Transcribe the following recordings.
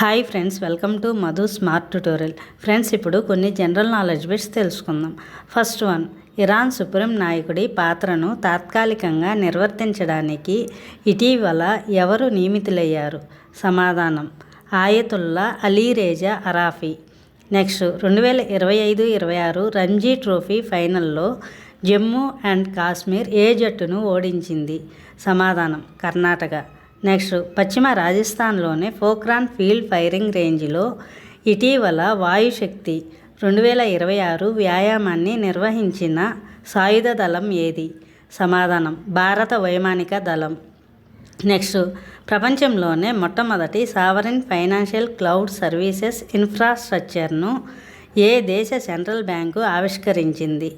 Hi friends, welcome to Madhu smart tutorial. Friends, ఇప్పుడు కొన్ని general knowledge bits తెలుసుకుందాం. First one, Iran supreme నాయకుడి పాత్రను తాత్కాలికంగా నిర్వర్తించడానికి ఇటీవల ఎవరు నియమితులయ్యారు? సమాధానం, ఆయతుల్లా అలీ రేజా అరాఫీ. నెక్స్ట్, 2025-26 రంజీ ట్రోఫీ ఫైనల్లో జమ్మూ అండ్ కాశ్మీర్ ఏ జట్టును ఓడించింది? సమాధానం, కర్ణాటక. నెక్స్ట్, పశ్చిమ రాజస్థాన్లోని పోఖ్రాన్ ఫీల్డ్ ఫైరింగ్ రేంజ్లో ఇటీవల వాయుశక్తి 2026 వ్యాయామాన్ని నిర్వహించిన సాయుధ దళం ఏది? సమాధానం, భారత వైమానిక దళం. నెక్స్ట్, ప్రపంచంలోనే మొట్టమొదటి సావరిన్ ఫైనాన్షియల్ క్లౌడ్ సర్వీసెస్ ఇన్ఫ్రాస్ట్రక్చర్ను ఏ దేశ సెంట్రల్ బ్యాంకు ఆవిష్కరించింది?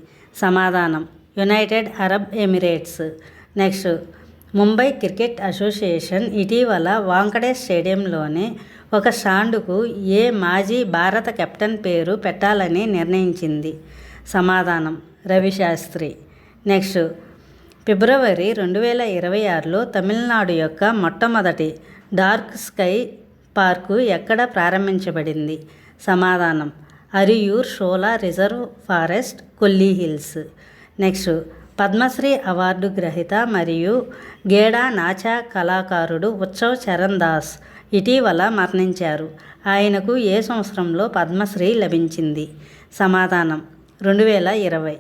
సమాధానం, United Arab Emirates. Next, Mumbai cricket association ఇటీవల వాంఖడే స్టేడియంలోని ఒక స్టాండుకు ఏ మాజీ భారత కెప్టెన్ పేరు పెట్టాలని నిర్ణయించింది? సమాధానం, రవిశాస్త్రి. నెక్స్ట్, ఫిబ్రవరి 2026లో తమిళనాడు యొక్క మొట్టమొదటి డార్క్ స్కై పార్కు ఎక్కడ ప్రారంభించబడింది? సమాధానం, Ariyur Shola reserve forest, Kolli hills. Next, Padma Shri award గ్రహీత మరియు గేడా నాచా కళాకారుడు ఉత్సవ్ చరణ్ దాస్ ఇటీవల మరణించారు. ఆయనకు ఏ సంవత్సరంలో పద్మశ్రీ లభించింది? సమాధానం, 2020.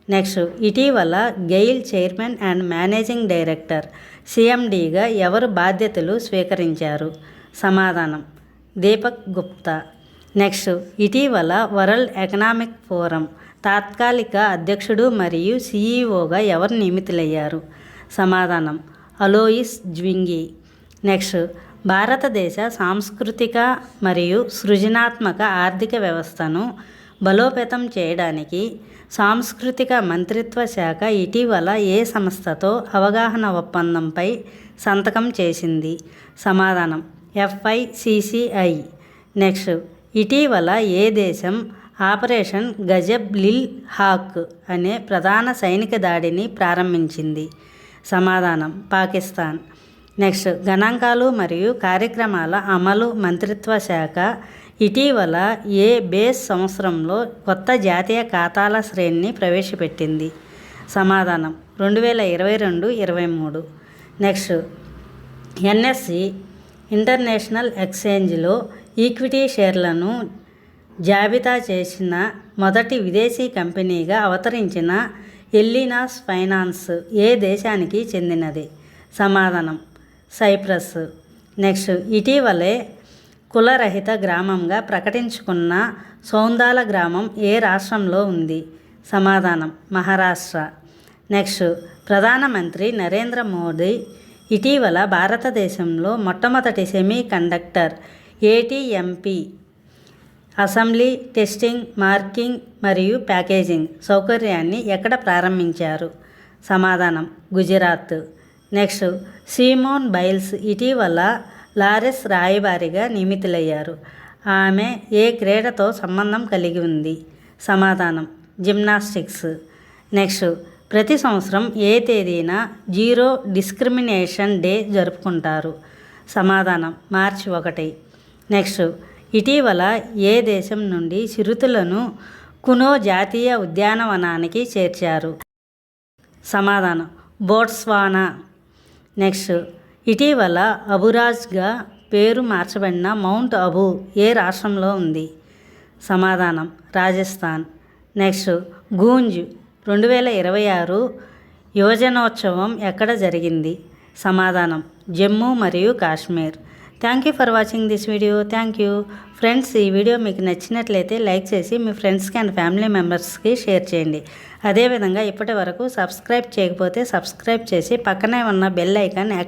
నెక్స్ట్, ఇటీవల GAIL chairman and managing director సిఎండిగా ఎవరు బాధ్యతలు స్వీకరించారు? సమాధానం, దీపక్ గుప్తా. నెక్స్ట్, ఇటీవల వరల్డ్ ఎకనామిక్ ఫోరం తాత్కాలిక అధ్యక్షుడు మరియు సిఈఓగా ఎవరు నియమితులయ్యారు? సమాధానం, అలోయిస్ జ్వింగి. నెక్స్ట్, భారతదేశ సాంస్కృతిక మరియు సృజనాత్మక ఆర్థిక వ్యవస్థను బలోపేతం చేయడానికి సాంస్కృతిక మంత్రిత్వ శాఖ ఇటీవల ఏ సంస్థతో అవగాహన ఒప్పందంపై సంతకం చేసింది? సమాధానం, FICCI. నెక్స్ట్, ఇటీవల ఏ దేశం ఆపరేషన్ గజబ్ లిల్ హాక్ అనే ప్రధాన సైనిక దాడిని ప్రారంభించింది? సమాధానం, పాకిస్తాన్. నెక్స్ట్, గణాంకాలు మరియు కార్యక్రమాల అమలు మంత్రిత్వ శాఖ ఇటీవల ఏ బేస్ సంవత్సరంలో కొత్త జాతీయ ఖాతాల శ్రేణిని ప్రవేశపెట్టింది? సమాధానం, 2022-23. నెక్స్ట్, NSE ఇంటర్నేషనల్ ఎక్స్చేంజ్లో ఈక్విటీ షేర్లను జాబితా చేసిన మొదటి విదేశీ కంపెనీగా అవతరించిన ఎల్లినాస్ ఫైనాన్స్ ఏ దేశానికి చెందినది? సమాధానం, సైప్రస్. నెక్స్ట్, ఇటీవలే కులరహిత గ్రామంగా ప్రకటించుకున్న సౌందాల గ్రామం ఏ రాష్ట్రంలో ఉంది? సమాధానం, మహారాష్ట్ర. నెక్స్ట్, ప్రధానమంత్రి నరేంద్ర మోదీ ఇటీవల భారతదేశంలో మొట్టమొదటి semi conductor ATMP assembly, testing, marking మరియు ప్యాకేజింగ్ సౌకర్యాన్ని ఎక్కడ ప్రారంభించారు? సమాధానం, గుజరాత్. నెక్స్ట్, సిమోన్ బైల్స్ ఇటీవల లారెస్ రాయబారిగా నియమితులయ్యారు. ఆమె ఏ క్రీడతో సంబంధం కలిగి ఉంది? సమాధానం, జిమ్నాస్టిక్స్. నెక్స్ట్, ప్రతి సంవత్సరం ఏ తేదీన జీరో డిస్క్రిమినేషన్ డే జరుపుకుంటారు? సమాధానం, మార్చి 1. నెక్స్ట్, ఇటీవల ఏ దేశం నుండి చిరుతలను కునో జాతీయ ఉద్యానవనానికి చేర్చారు? సమాధానం, బోట్స్వానా. నెక్స్ట్, ఇటీవల అబురాజ్గా పేరు మార్చబడిన మౌంట్ అబూ ఏ రాష్ట్రంలో ఉంది? సమాధానం, రాజస్థాన్. నెక్స్ట్, గూంజ్ 2026 యువజనోత్సవం ఎక్కడ జరిగింది? సమాధానం, జమ్మూ మరియు Kashmir. Thank you for watching this video. Thank you friends. ఈ వీడియో మీకు నచ్చినట్లయితే లైక్ చేసి మీ ఫ్రెండ్స్కి అండ్ ఫ్యామిలీ మెంబర్స్కి షేర్ చేయండి. అదేవిధంగా ఇప్పటి వరకు సబ్స్క్రైబ్ చేయకపోతే సబ్స్క్రైబ్ చేసి పక్కనే ఉన్న బెల్ ఐకాన్ యాక్టివేట్